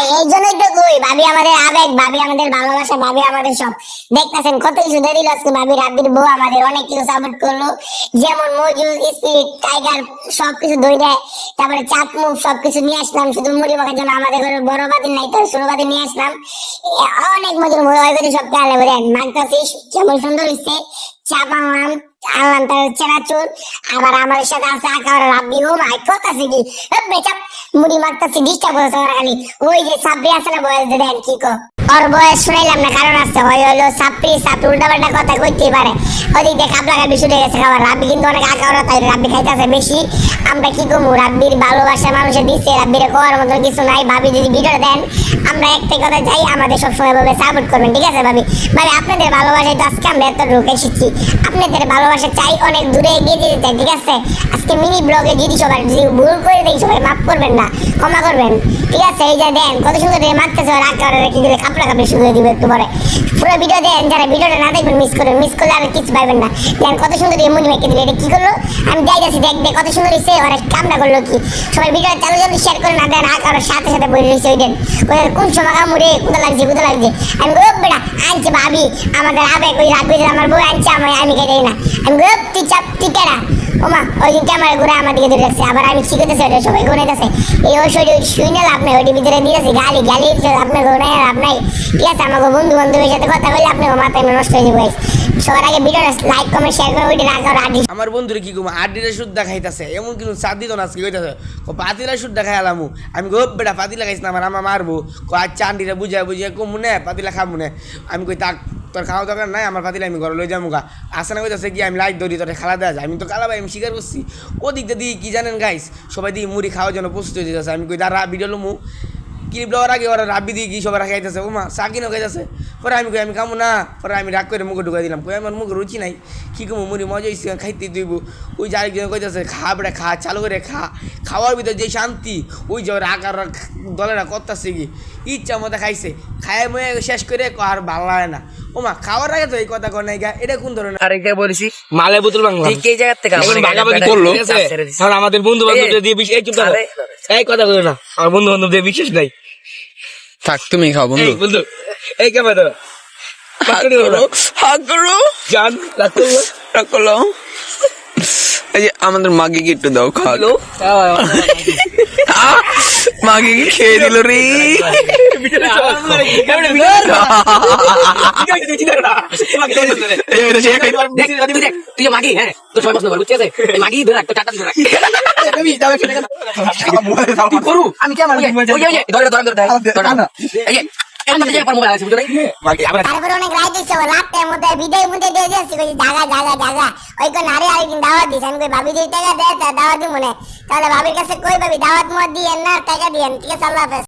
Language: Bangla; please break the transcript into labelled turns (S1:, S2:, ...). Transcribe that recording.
S1: এই জন্যই তো কই ভাবি আমাদের আবেগ, ভাবি আমাদের ভালোবাসা, ভাবি আমাদের সব। দেখতেছেন কত কিছু দিয়ে দিল আজকে ভাবি, রাব্বির বউ আমাদের অনেক কিছু সাপোর্ট করলো, যেমন মজু, স্পিরিট, টাইগার সবকিছু ধরে, তারপরে চাপ মুখ সবকিছু নিয়ে আসলাম শুধু মুড়ি মাখার জন্য। আমাদের ঘরে বড় বাতি নাই তো ছোট বাতি নিয়ে আসলাম। অনেক মজুর হয়ে গেছে সব খেয়ালে বলেন মাংতাছিস যেমন সুন্দর হচ্ছে। চাপ আনলাম, তার চেনাচুর। আবার আমাদের সাথে আছে আকার রাব্বি। ও মাই কথা আছে কি বেচাপ মুড়ি মারতাছি ডিস্টার্ব হচ্ছে ওরা খালি। ওই যে সাব্রি আছে না বয়স দেন কি কো ওর বয়স শুনাইলাম না, কারণ আছে হয় হলো সাপ্রি উল্টা পাল্টা কথা কইতেই পারে। ওদিক দিয়ে কাপড়া কাপড়ি শুনে গেছে খাবার। রাব্বি কিন্তু অনেক আকাওরা, তাই রাব্বি খাইতেছে বেশি। আমরা কি করবো, রাব্বির ভালোবাসা মানুষে দিচ্ছে, রাব্বিরে কোয়ার মতো কিছু নাই। ভাবি যদি ভিডিও দেন আমরা একটাই কথা চাই, আমাদের সবসময় ভাবে সাপোর্ট করবেন, ঠিক আছে ভাবি? ভাবি আপনাদের ভালোবাসায় তো আজকে আমরা এত ঢুকে এসেছি, আপনাদের ভালোবাসা চাই, অনেক দূরে এগিয়ে যেতে চাই, ঠিক আছে? আজকে মিনি ব্লগে যদি সবাই যদি ভুল করে দেই সবাই মাফ করবেন না, ক্ষমা করবেন, ঠিক আছে? এই যে দেন কত সুন্দর মারতেছে রাখা রেখে দিলে কাপড়া কাপড়ি শুকিয়ে দিবে একটু পরে। পুরো ভিডিও দেন, যারা ভিডিওটা না দেখবেন মিস করবেন, মিস করলে আর কিছু পাইবেন না। দেন কত সুন্দর মুড়ি মেখে দিলে, এটা কি করলো আমি যাই যাচ্ছি, দেখ দেখ কত সুন্দর হচ্ছে। ওরা কামটা করলো কি, সবাই ভিডিও চালু চালু শেয়ার করে না দেন, আর সাথে সাথে বলে দিচ্ছে ওই দেন কোন সময় মুড়ে কোথা লাগছে কোথা লাগছে। আমি গোপ বেটা আনছে ভাবি আমাদের আবেগ, ওই রাখবি আমার বউ আনছে আমি খেয়ে না। আমি গোপ তুই চাপ তুই কেনা ওমা ওই দিন ক্যামেরা ঘুরে আমার দিকে ধরে রাখছে। আবার আমি শিখেতেছি ওটা সবাই ঘুরাইতেছে, এই ওই শরীর শুই না লাভ নাই, ওইটির ভিতরে দিয়েছি গালি গালি আপনার ঘুরে লাভ নাই, ঠিক আছে? আমাকে বন্ধু বান্ধবের সাথে কথা বলে আপনার মাথায় নষ্ট হয়ে যাবে। সবার আগে ভিডিওটা লাইক কমেন্ট শেয়ার করে ওইটা রাখা আড্ডি।
S2: আমার বন্ধুরে কি কম আড্ডিটা শুদ্ধ খাইতেছে, এমন কিন্তু চার দিত না আজকে কইতাছে পাতিলা শুদ্ধ খাই আলামু। আমি গো বেটা পাতিলা খাইছ না, আমার আমা মারবো আচ্ছা আন্ডিরা বুঝাই বুঝিয়ে কমু নে পাতিলা খাবো নে। আমি কই তাক তোর খাওয়া দরকার নাই, আমার পাতিলা আমি ঘরে লই যাবো গা। আসে না কইতাছে কি আমি লাইট ধরি তোর খালা দেওয়া যায়, আমি তো কালা ভাই আমি স্বীকার করছি। ওদিকটা দিই কি জানেন গাইস, সবাই দিই মুড়ি খাওয়ার জন্য প্রস্তুত হয়ে যেতেছে। আমি কই দাঁড়া ভিডিও লমু ক্লিপ দেওয়ার আগে ওরা রাব্বি দিয়ে কি সবার খাইতেছে, ও মা সাকিনও খাইতেছে। পরে আমি কই আমি খামো না, পরে আমি রাগ করে মুখে ঢুকাই দিলাম, কই আমার মুখে রুচি নাই, কী কমু মুড়ি মজা হয়েছে খাইতে দিব। ওই যে আরেকজন কইতেছে খা বেড়া খা চালু করে খা, খাওয়ার ভিতরে যে শান্তি, ওই যে ওরা আকার দলেরা করতেছে কি ইচ্ছা মতো খাইছে, খায় ময়ে শেষ করে আর ভালো লাগে না। ও মা খাওয়ার আগে তো এই কথা কর নাই গা, এটা কোন ধরনের
S3: আরেকটা বলেছি
S4: মালে বোতল বাংলা
S3: ঠিক এই জায়গা থেকে
S4: ভাগাভাগি করলো। কারণ আমাদের বন্ধু বান্ধব দিয়ে এই চুপ থাকো, এই কথা বলো না, আমার বন্ধু বান্ধব দিয়ে বিশেষ নাই।
S5: থাক তুমি খাও বন্ধু।
S4: বন্ধু এই ক্যামেরা জান
S5: রাখলো এই যে আমাদের মাকে কি একটু দাও খাওয়ালো, মাকে কি খেয়ে দিল রে।
S4: তুই মাগি, হ্যাঁ তো সবাই পছন্দ করবো, ঠিক আছে? মাগি ধরে রাখ, তো চারটা ধরে রাখ। আমি কেমন
S1: তারপরে অনেক রাইট দিচ্ছে রাতের মধ্যে ভিডিও মধ্যে দিয়ে দিয়েছি জায়গা জায়গা জায়গা ওই কোন নারী আরেকদিন দাওয়াত দিচ্ছে। আমি কই ভাবি যদি টাকা দেয় দাওয়াত দিব না, তাহলে ভাবির কাছে কই ভাবি দাওয়াত মত দিয়ে না টাকা দিয়েন, ঠিক আছে? আল্লাহ হাফেজ।